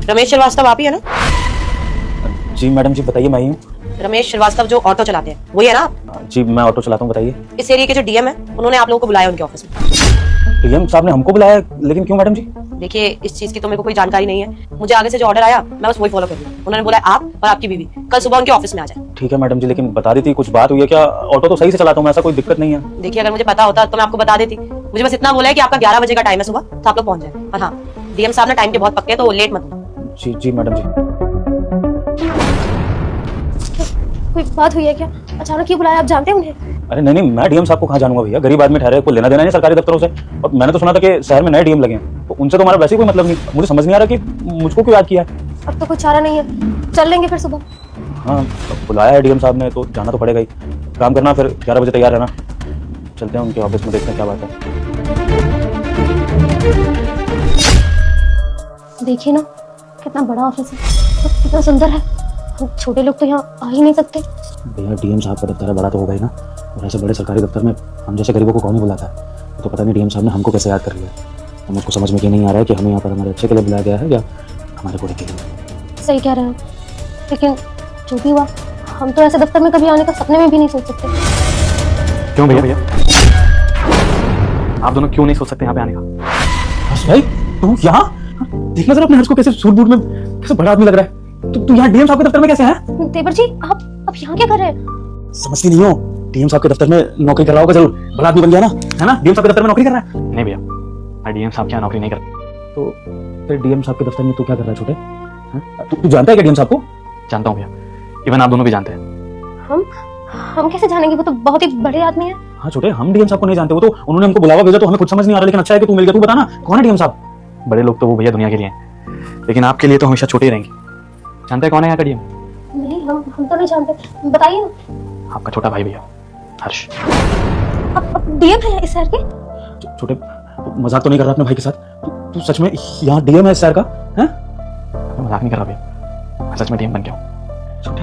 रमेश श्रीवास्तव आप ही है ना? जी मैडम जी बताइए, मैं ही हूँ। रमेश श्रीवास्तव जो ऑटो चलाते हैं वही है ना आप? जी मैं ऑटो चलाता हूँ, बताइए। इस एरिया के जो डीएम है उन्होंने आप लोगों को बुलाया उनके ऑफिस में। डीएम साहब ने हमको बुलाया, लेकिन क्यों मैडम जी? देखिए इस चीज की तो मेरे को कोई जानकारी नहीं है, मुझे आगे से जो ऑर्डर आया मैं बस वही फॉलो करूंगी। उन्होंने बोला आप और आपकी बीवी कल सुबह उनके ऑफिस में आ जाए। ठीक है मैडम जी, लेकिन बता रही थी कुछ बात हुई है क्या? ऑटो तो सही से चलाता हूँ मैं, ऐसा कोई दिक्कत नहीं है। देखिए अगर मुझे पता होता तो मैं आपको बता देती, मुझे बस इतना बोला है कि आपका 11 बजे का टाइम है सुबह, तो आप लोग पहुंच जाए। और हाँ, डीएम साहब ने टाइम के बहुत पक्के हैं तो लेट मत होना। जी जी मैडम जी। कोई बात हुई है क्या? अचानक क्यों बुलाया? आप जानते हैं उन्हें? अरे नहीं नहीं, मैं डीएम साहब को कहाँ जानूंगा भैया, गरीब आदमी ठहरे, कोई लेना देना नहीं सरकारी दफ्तरों से। और मैंने तो सुना था कि शहर में नए डीएम लगे हैं, तो उनसे तो हमारा वैसे ही कोई मतलब नहीं। मुझे समझ नहीं आ रहा कि मुझको क्यों याद किया है। अब तो कुछ चारा नहीं है, चल लेंगे फिर सुबह। हाँ तो बुलाया है डीएम साहब ने तो जाना तो पड़ेगा ही। काम करना, फिर 11 बजे तैयार रहना। चलते हैं उनके ऑफिस में, देखते हैं क्या बात है। देखिए ना कितना बड़ा ऑफिस है, कितना सुंदर है। हम छोटे लोग तो यहाँ आ ही नहीं सकते। भैया डीएम साहब का दफ्तर है, बड़ा तो होगा ही ना। और ऐसे बड़े सरकारी दफ्तर में हम जैसे गरीबों को कौन ही बुलाता है। तो पता नहीं डीएम साहब ने हमको कैसे याद कर लिया। तो मुझको समझ में ये नहीं आ रहा है कि हमें यहाँ पर हमारे अच्छे के लिए बुलाया गया है या हमारे बुरे के लिए। सही कह रहे हैं, लेकिन जो भी हुआ हम तो ऐसे दफ्तर में कभी आने का सपने में भी नहीं सोच सकते। क्यों भैया? आप दोनों क्यों नहीं सोच सकते यहाँ पे आने का? हर्ष भाई तू यहाँ? देखना जरा अपने हर्ष को, कैसे सूट बूट में कैसे बड़ा आदमी लग रहा है। तू यहाँ डीएम साहब के दफ्तर में कैसे है? देवर जी आप यहाँ क्या कर रहे हैं? समझती नहीं हो, डीएम साहब के दफ्तर में नौकरी कर रहा होगा जरूर, बड़ा आदमी बन गया ना, है ना? डीएम साहब के दफ्तर में नौकरी कर रहा है। नहीं भैया, मैं डीएम साहब के यहाँ नौकरी नहीं करता। तो फिर डीएम साहब के दफ्तर में तू क्या कर रहा है छोटे? तू जानता है क्या डीएम साहब को? जानता हूँ भैया, इवन आप दोनों भी जानते हैं। हम कैसे जानेंगे? वो तो बहुत ही बड़े आदमी है। हाँ छोटे, हम डीएम साहब को नहीं जानते, वो तो उन्होंने हमको बुलावा भेजा तो हमें खुद समझ नहीं आ रहा। लेकिन अच्छा है कि तू मिल गया। तू बता ना कौन है डीएम साहब? बड़े लोग तो वो भैया दुनिया के लिए हैं, लेकिन आपके लिए तो हमेशा छोटे ही रहेंगे। जानते हैं कौन है यहाँ का डीएम? नहीं हम तो नहीं जानते, बताइए ना। आपका छोटा भाई भैया, हर्ष। अब डीएम है इस शहर के? छोटे मजाक तो नहीं कर रहा अपने भाई के साथ? तू सच में यहाँ डीएम है इस शहर का? हैं? मैं मजाक नहीं कर रहा भैया, मैं सच में डीएम बन गया हूँ। छोटे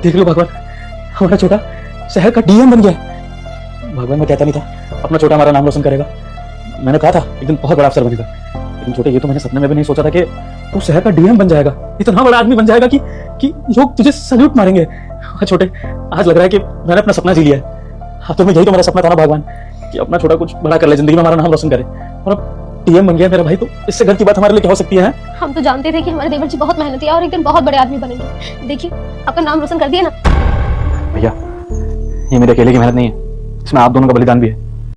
देख लो भगवान, हमारा छोटा शहर का डीएम बन गया। भगवान मैं कहता नहीं था अपना छोटा हमारा नाम रोशन करेगा। मैंने कहा था एक दिन बहुत बड़ा अफसर बनेगा, लेकिन छोटे ये तो मैंने सपने में भी नहीं सोचा था कि तू शहर का डीएम बन जाएगा, इतना बड़ा आदमी बन जाएगा कि लोग तुझे सल्यूट मारेंगे। हाँ छोटे, आज लग रहा है कि मैंने अपना सपना जी लिया है। हाँ तो मैं यही तो मेरा सपना था ना भगवान, कि अपना छोटा कुछ बड़ा कर ले, जिंदगी में हमारा नाम रोशन करे। और अब डीएम बन गया मेरा भाई, तो इससे घर की बात हमारे लिए क्या हो सकती है? हम तो जानते थे कि हमारे देवर जी बहुत मेहनती है और एक दिन बहुत बड़े आदमी बनेंगे। देखिए आपका नाम रोशन कर दिया ना। भैया ये मेरे अकेले की मेहनत नहीं है, इसमें आप दोनों का बलिदान भी है।